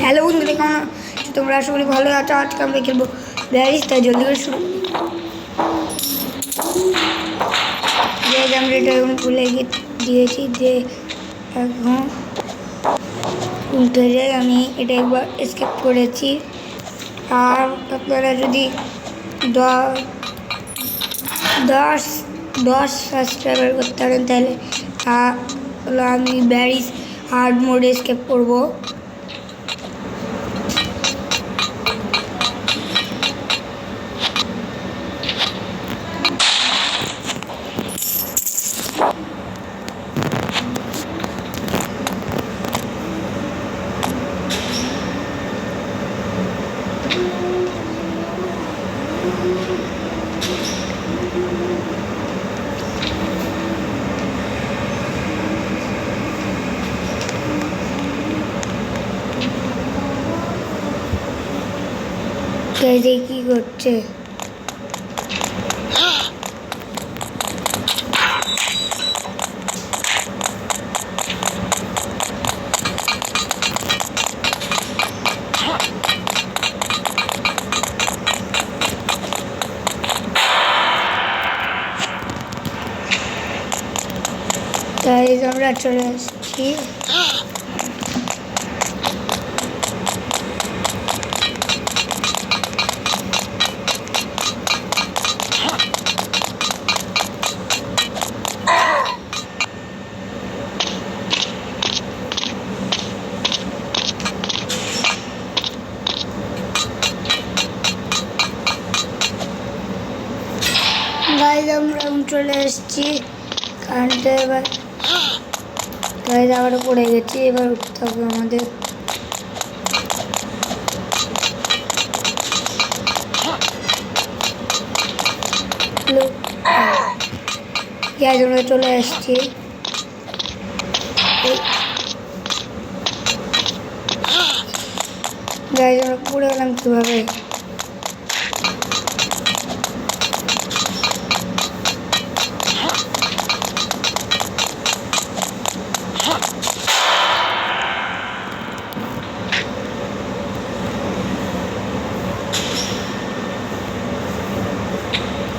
Hello বন্ধুরা, কেমন আছো তোমরা? আশা করি ভালো আছো। আজকে আমরা খেলবো ব্যারিজ, তাই জলদি করে শুরু। আমরা এটা এখন খুলে দিয়েছি যে এখন উঠে যাই। আমি এটা একবার স্কিপ করেছি। আর আপনারা যদি 10 সাবস্ক্রাইবার করতে পারেন তাহলে আমি ব্যারিজ হার্ড মোডে স্কিপ করবো। কি করছে? তাই আমরা চলে আসছি। গাইজ আমরা চলে এসেছি কারেন্টে। এবার গাইজ আবার পড়ে গেছি। এবার উঠতে হবে আমাদের। গাইজ আমরা চলে এসেছি। গাইজ আমরা পড়ে গেলাম কীভাবে?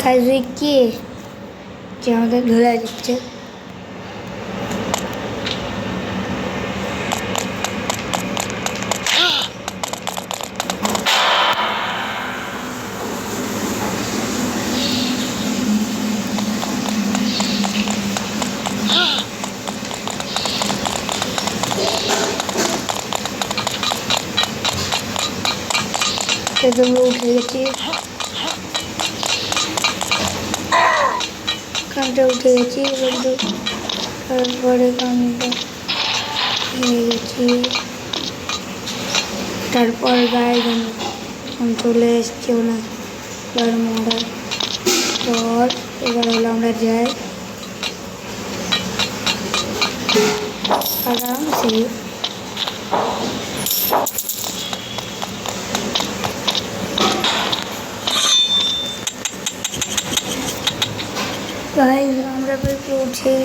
কাজে কি যে আমাদের ধরে দিচ্ছে? আমরা উঠে গেছি, কানটা উঠে গেছি। তারপরে কানটা হয়ে গেছি। তারপর গায়ে চলে এসছি ওনার মোড়ার পর। এবার হলো আমরা যাই আরামসে। আমরা উঠে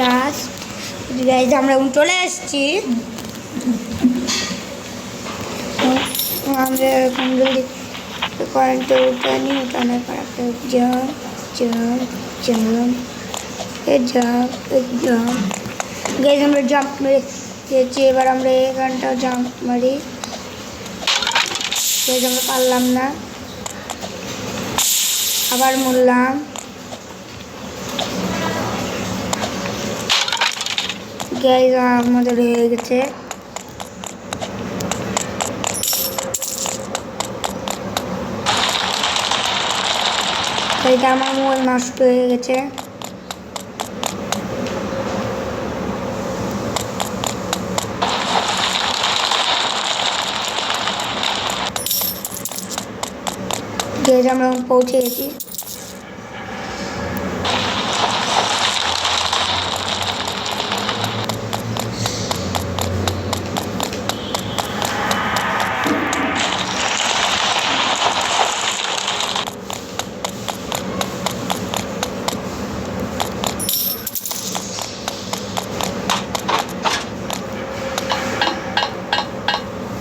লাস্ট গাইজ আমরা চলে এসেছি। আমরা এরকম যদি কারেন্টে উঠানি, উঠানোর পর একটা জাম্প গাইজ আমরা জাম্প মেরে দিয়েছি। এবার আমরা এখানটা জাম্প মারি। গাইজ আমরা পারলাম না, আবার মরলাম। গাইজ আমাদের হয়ে গেছে। গাইজ আমার মোবাইল নষ্ট হয়ে গেছে। গাইজ আমরা পৌঁছে গেছি।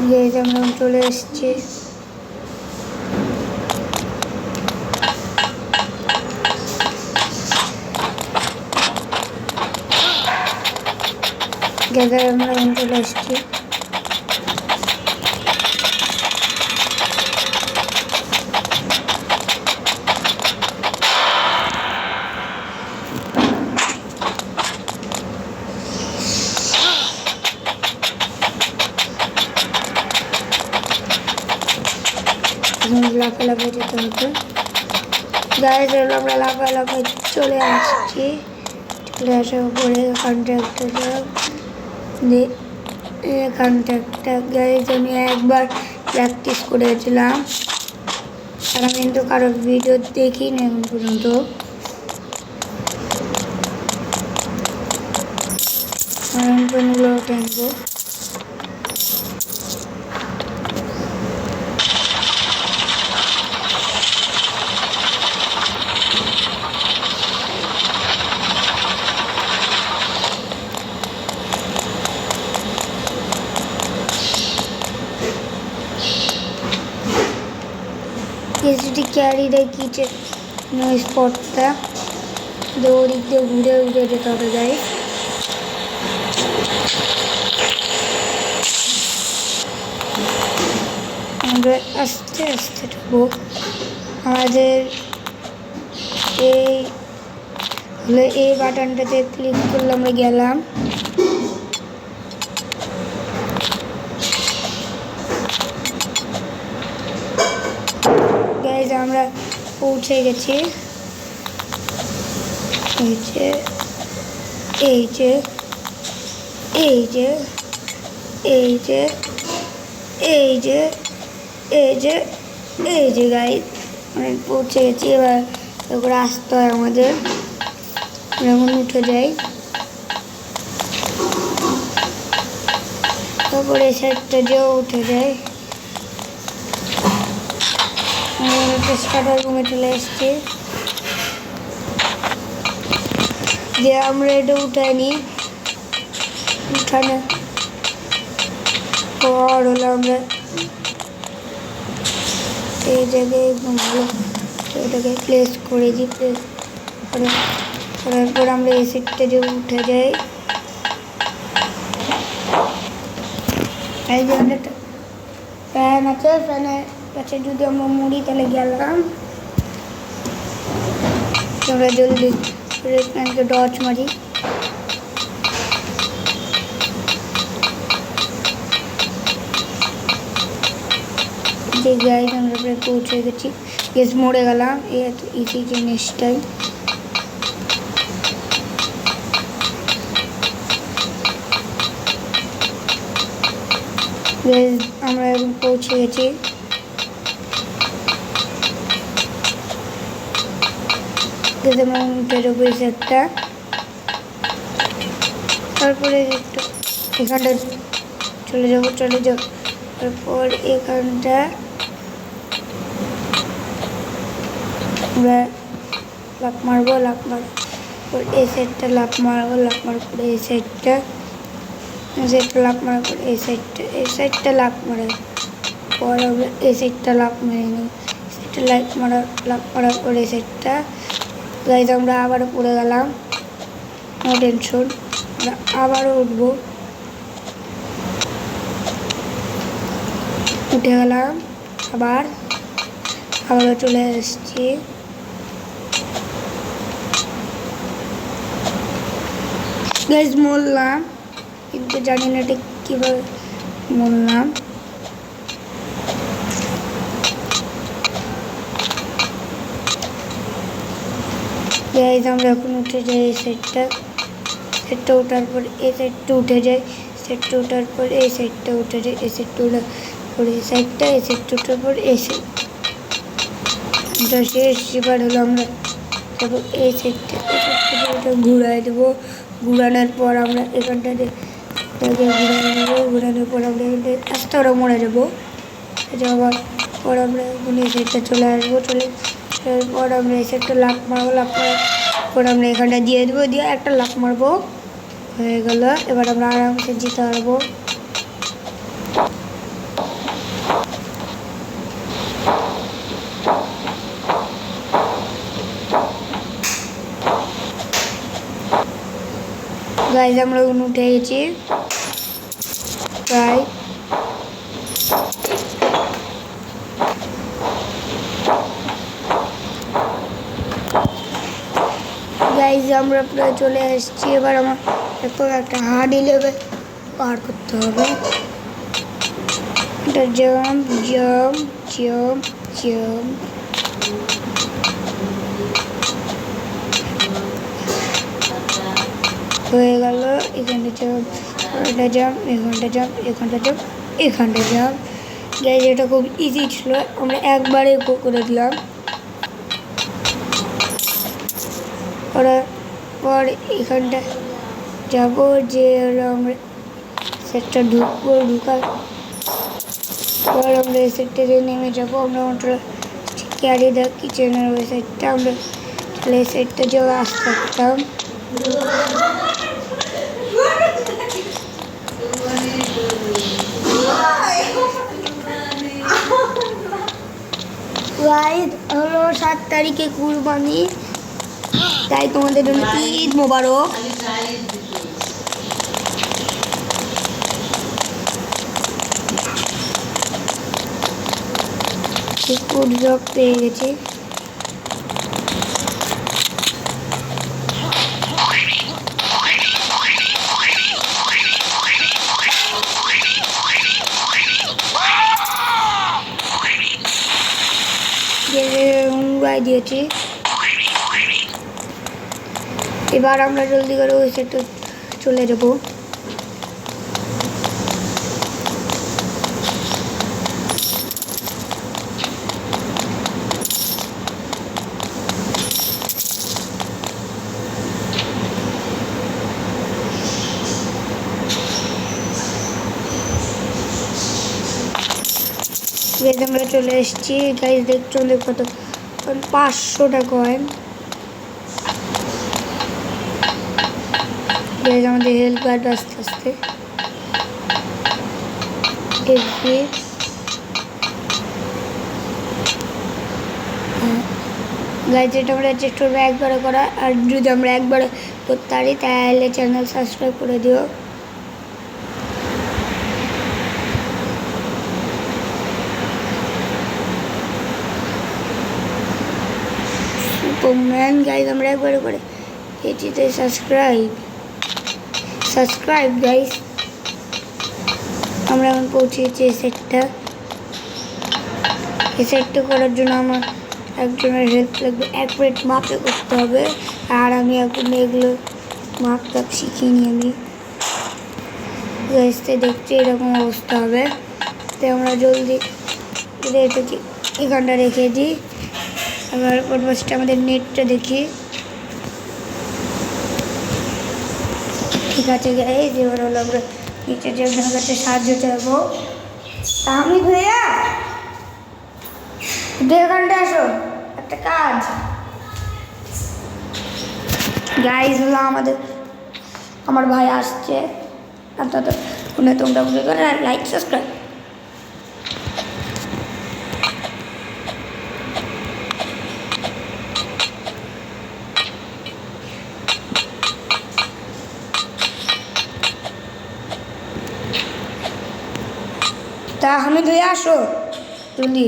গাইস আমরা চলে এসেছি। গ্যাদার আমরা চলে এসেছি। লাফালাফি যেতে হতো গাইস, আমরা লাফালাফি চলে আসছি। চলে আসার পরে কন্ট্রাক্টটা গাইস আমি একবার প্র্যাকটিস করেছিলাম, আর আমি কিন্তু কারোর ভিডিও দেখিনি এখন পর্যন্ত। টানবো যদি ক্যারি দেয় কিচেন স্পটটা ওদিক দিয়ে ঘুরে ঘুরে যেতে হবে গাইস। আমরা আস্তে আস্তে ঢুকবো। আমাদের এই বাটনটাতে ক্লিক করলে আমরা গেলাম। গাইস আমরা পৌঁছে গেছি। এই যে এই যে এই যে এই যে এই যে এই যে এই যে গাইস আমরা পৌঁছে গেছি। এবার ওগুলো আসতে হয় আমাদের। যেমন উঠে যাই, তারপরে সাইডটা যেও উঠে যায়। স্টার্টার রুমে চলে এসেছি। যে আমরা এটা উঠাইনি, উঠানো পর হলো আমরা এই জায়গায় একদম ভালো এটাকে প্লেস করেছি। প্লেস করার পর আমরা এই সিটটা যে উঠে যাই। এই যে একটা ফ্যান আছে, ফ্যানের কাছে যদি আমরা মুড়ি তাহলে গেলাম। আমরা জলদি ফ্যানকে টর্চ মারি। যে গাইড আমরা প্রায় পৌঁছে গেছি। গ্যাস মরে গেলাম এই জিনিসটাই। আমরা এখন পৌঁছে গেছি। উঠে যাবো এই সেটটা। তারপরে এখানটা চলে যাব। তারপর এখানটা আমরা লাফ মারবো। এই সাইডটা লাফ মারবো। লাফ মারার পরে এই সাইডটা লাফ মারার পর এই সাইডটা লাফ মারে পর আমরা এই সাইডটা লাফ মেরে নিই। সাইডটা লাফ মারার পর এই সাইডটা গাইজ আমরা আবারও পড়ে গেলাম। নো টেনশন, আমরা আবারও উঠবো। উঠে গেলাম, আবারও চলে এসেছি। গাইজ মরলাম, কিন্তু জানি না ঠিক কীভাবে মরলাম। গাইজ আমরা এখন উঠে যাই এই সাইডটা ওঠার পর এই সাইডটা উঠে যায়। সাইডটা ওঠার পর এই সাইডটা উঠে যায়। এই সাইডটা ওঠার পর এই সাইডটা ওঠার পর এই সাইডটা শেষ। এবার হলো আমরা তারপর এই সাইডটা ঘুরাই দেবো। ঘুরানোর পর আমরা এখানটাতে ঘুরানোর পর আমরা আস্তে ওরা মরে যাবো। যাওয়ার পর আমরা এখন এই সাইডটা চলে আসবো। পর আমরা এই সাইডটা লাফ মারবো। লাফ মারার পর আমরা এখানটা দিয়ে দেবো। দিয়ে একটা লাফ মারবো, হয়ে গেল। এবার আমরা আরামসে জিতে পারবো। গাইজ আমরা উঠে গেছি প্রায়। গাইজ আমরা প্রায় চলে এসেছি। এবার আমার এখন একটা হার্ড লেভেল পার করতে হবে। এটা জাম্প জাম্প জাম্প জাম্প। হয়ে গেল। এখানটা জাম্প, এটা জাম্প, এখানটা জাম্প, এখানটা জাম্প, এখানটা জাম্প। গাইজ এটা খুব ইজি ছিল, আমরা একবারে করে দিলাম। পর এখানটা যাবো, যে হলো আমরা সেটটা ঢুকবো, ঢুকার পর আমরা এই সেটটা নেমে যাবো। আমরা ওটা ক্যারি দ্য কিচেনের ওই সাইডটা, আমরা তাহলে এই সাইডটা যাওয়া আসতে পারতাম। হলো 7 তারিখে কুরবানি, তাই তোমাদের জন্য ঈদ মোবারক। ফুড জব পেয়ে গেছি। দিয়েছি। এবার আমরা জলদি করে ওই সাইডে চলে যাবো। আমরা চলে এসেছি। গাইজ দেখছো কত 500টা কয়েন। গাইজ আমাদের হেলথ কার্ড আস্তে আস্তে গাইজ এটা আমরা চেষ্টা করবো একবারে করা, আর যদি আমরা একবারে করতে পারি তাহলে চ্যানেল সাবস্ক্রাইব করে দিও। ম্যান গাইজ আমরা একবারে করে এটিতে সাবস্ক্রাইব গাইজ। আমরা এখন পৌঁছেছি এই সেটটা করার জন্য আমার একজনের হেল্প লাগবে। অ্যাকুরেট মাপে করতে হবে, আর আমি এখন এগুলো মাপ শিখিনি আমি। গাইজতে দেখছি এরকম অবস্থা হবে, তাই আমরা জলদি এটাকে এখানটা রেখে দিই। আবার পরবর্তীটা আমাদের নেটটা দেখি। ঠিক আছে গাইজ, এবার হলো আমরা নিচে যে ওখানের কাছে সাহায্য চাইবো। আমি ভাইয়া এখানটা আসো, একটা কাজ। গাইজ হলো আমার ভাই আসছে, তোমরা বুঝে করে লাইক সাবস্ক্রাইব। তা হামিদ ভাইয়া আসো জলদি।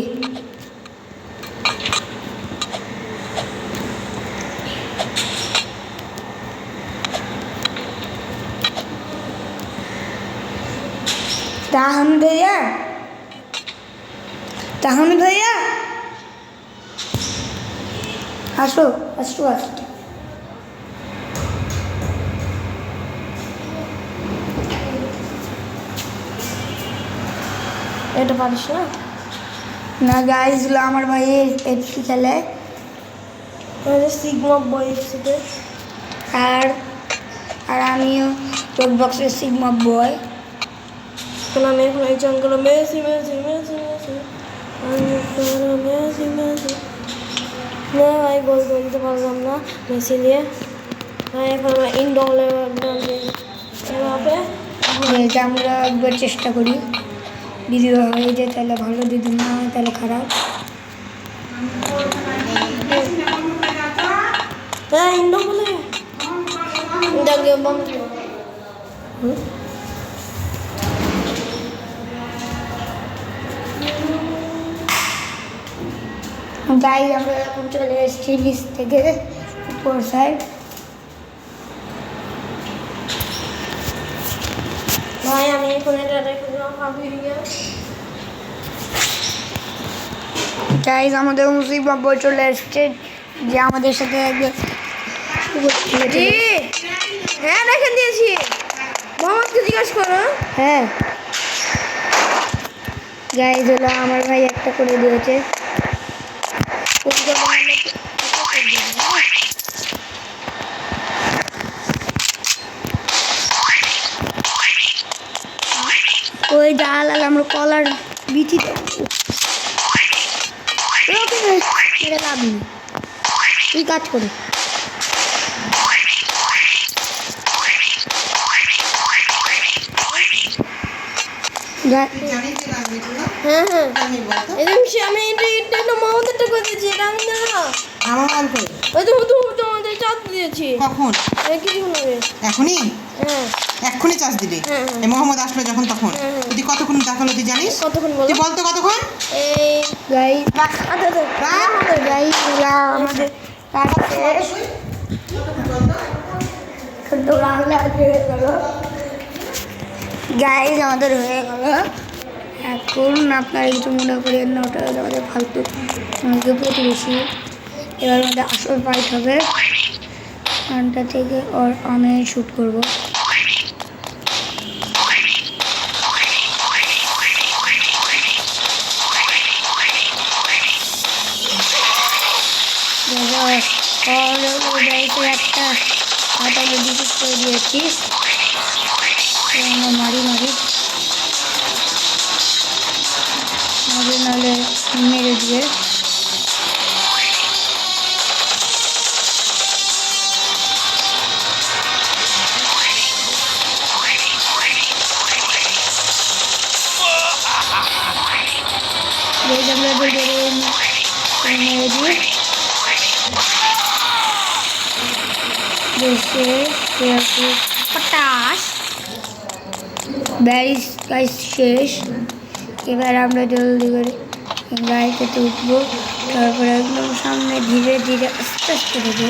হামিদ ভাইয়া আসো আসো আসো। এটা পারিস না গাইজ, আমার ভাই এফসি খেলে, সিগমা বয় এফসিতে, আর আমিও রোডবক্সের সিগমা বয়। আমি এখন একজন করলো Messi Messi Messi Messi Messi Messi না ভাই, গোল করে দিতে পারলাম না মেসি দিয়ে। এখন আমরা ইনডোর আমরা একবার চেষ্টা করি, দিদি হয়ে যায় তাহলে ভালো, দিদি না হয় তাহলে খারাপ। ইন্ডো বলে গাইজ আমরা এখন চলে এসেছি নিচ থেকে উপর সাইড। ভাই আমি এখন এটা রেখে দিলাম ভিডিও। গাইজ আমাদের মুসিব বাবু চলে এসছে, যে আমাদের সাথে হ্যাঁ রেখে দিয়েছি, মোহাম্মদকে জিজ্ঞেস করো। হ্যাঁ গাইজ হলো আমার ভাই একটা করে দিয়েছে। ওই ডাল আর আমরা কলার বিচি লাভ নেই, তুই কাজ করে। হ্যাঁ হ্যাঁ আমি এটা মোহাম্মদটা করে দিয়েছি, এটা আমি না আমার অল্প ওই তো তোমাদের চাপ দিয়েছি। কখন? কিছুক্ষণ আগে। এখনই? হ্যাঁ এক্ষুনি চার্জ দিলি? হ্যাঁ, হ্যাঁ। এই মোহাম্মদ আসলো যখন তখন? হ্যাঁ, হ্যাঁ। তুই কতক্ষণ দেখালো তুই জানিস? কতক্ষণ বলো? তুই বলতো কতক্ষণ? এই গাই আচ্ছা গাই আমাদের গাইজ আমাদের হয়ে গেল। এখন আপনারা কিছু মনে করেন না, ওটা আমাদের ফালতু আমাদের প্রতিবেশী। এবার আমাদের আসল ফাইট হবে, গানটা থেকে ওর আমি শ্যুট করবো। একটা হাত আমি ডিসিট করে দিয়েছি, মারি মারি মারি নাহলে মেরে দিয়ে। মেরে দিয়ে পটাশ গাইস শেষ। এবার আমরা জলদি করে গাড়িতে উঠবো, তারপরে একদম সামনে ধীরে ধীরে আস্তে আস্তে দেবো।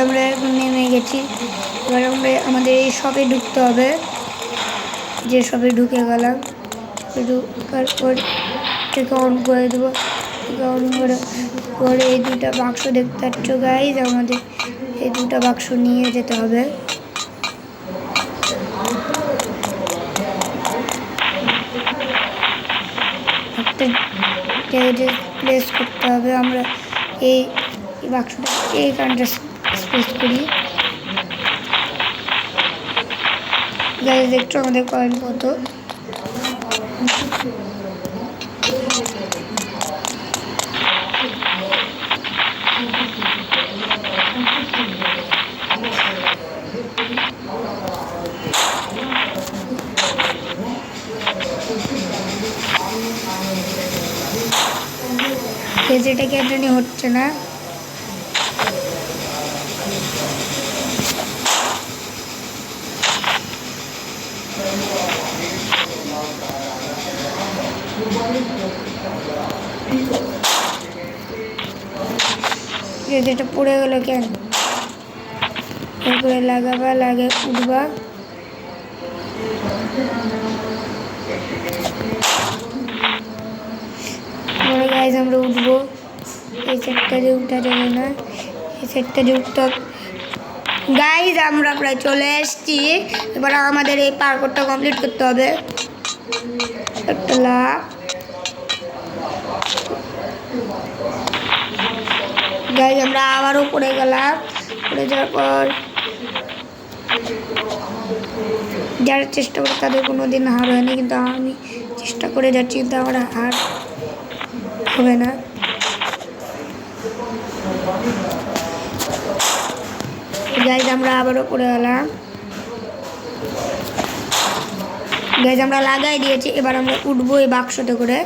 আমরা এখন নেমে গেছি। এবার আমরা আমাদের এই শপে ঢুকতে হবে, যে শপে ঢুকে গেলাম। ঢুকার পর থেকে অন করে দেবো, অন করে পরে এই দুটা বাক্স দেখতে পাচ্ছ গাইজ, আমাদের এই দুটা বাক্স নিয়ে যেতে হবে। একটা প্লেস করতে হবে। আমরা এই বাক্সটা এইখানটা স্পেস করি। গাইজ দেখছো আমাদের কয়েন কত। যেটা কেটে হচ্ছে না। যেটা পড়ে গেল কেন? এরপরে লাগাবা, লাগে উঠবা। গাইজ আমরা উঠবো। এই সেটটা দিয়ে উঠা যাবে না, এই সেটটা দিয়ে উঠতে হবে। গাইজ আমরা প্রায় চলে এসছি। এবার আমাদের এই পার্কটা কমপ্লিট করতে হবে। একটা লাভ। গাইজ আমরা আবারও পড়ে গেলাম। পড়ে যাওয়ার পর যারা চেষ্টা করে তাদের কোনো দিন হার হয়নি, কিন্তু আমি চেষ্টা করে যাচ্ছি, কিন্তু আমার হার হবে না। গাইজ আমরা আবারও পড়ে গেলাম। গাইজ আমরা লাগাই দিয়েছি, এবার আমরা উঠবো এই বাক্সতে করে।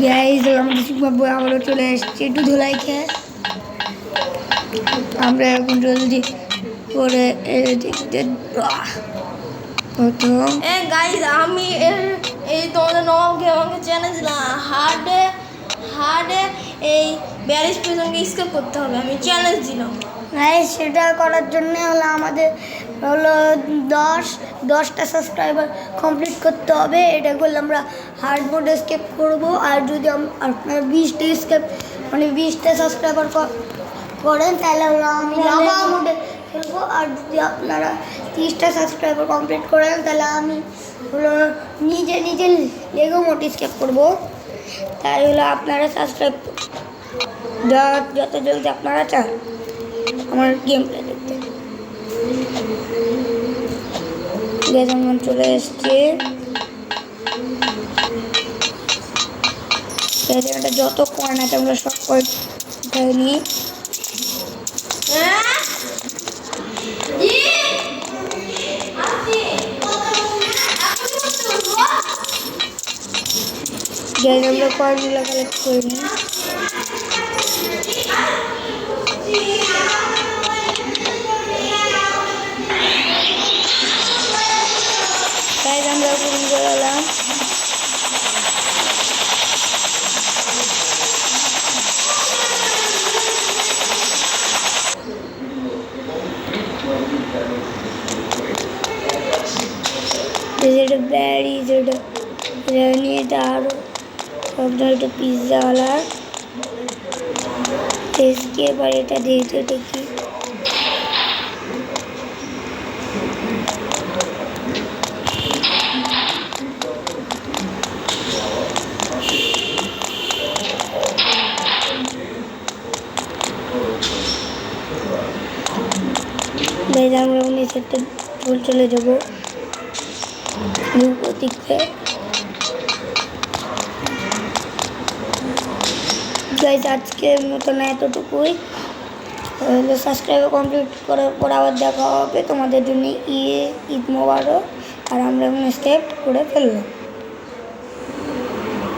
গাইজ আমাদের শিখবাবু আবারও চলে এসেছি একটু ধুলাই খেয়ে। আমরা এখন জলদি করে প্রথম গাইজ আমি এই তোমাদের নবাবকে আমাকে চ্যালেঞ্জ দিলাম, হার্ডে এই 42 পর্যন্ত স্কেপ করতে হবে, আমি চ্যালেঞ্জ দিলাম। গাইজ সেটা করার জন্য হলো আমাদের হলো 10টা সাবস্ক্রাইবার কমপ্লিট করতে হবে। এটা করলে আমরা হার্ড মোডে স্কেপ করবো। আর যদি আপনারা 20টা স্কেপ মানে 20টা সাবস্ক্রাইবার করেন তাহলে হলো আমি লাভা মোডে খেলবো। আর যদি আপনারা 30টা সাবস্ক্রাইবার কমপ্লিট করেন তাহলে আমি হলো নিজে লেগো মোড স্কেপ করবো। তাই হলো আপনারা সাবস্ক্রাইব যত জলদি আপনারা চান আমার গেম প্লে দেখতে। যেমন চলে এসছে যত কয়েন আছে আমরা সব কয়েন নিই। আমরা কয়েনগুলো কালেক্ট করে নিই। তাই আমরা পূরণ করে এলাম। যেটা ব্যারি যেটা নিয়ে এটা আরও আপনার একটা পিৎজাওয়ালা টেস্টকে এবার এটা দিয়ে তো দেখি। আমরা সেটা চলে যাবো প্রতীককে। গাইজ আজকের মতন এতটুকুই। সাবস্ক্রাইব কমপ্লিট করার পর আবার দেখা হবে তোমাদের জন্য। ঈদ মোবারক। আর আমরা স্টেপ করে ফেললাম।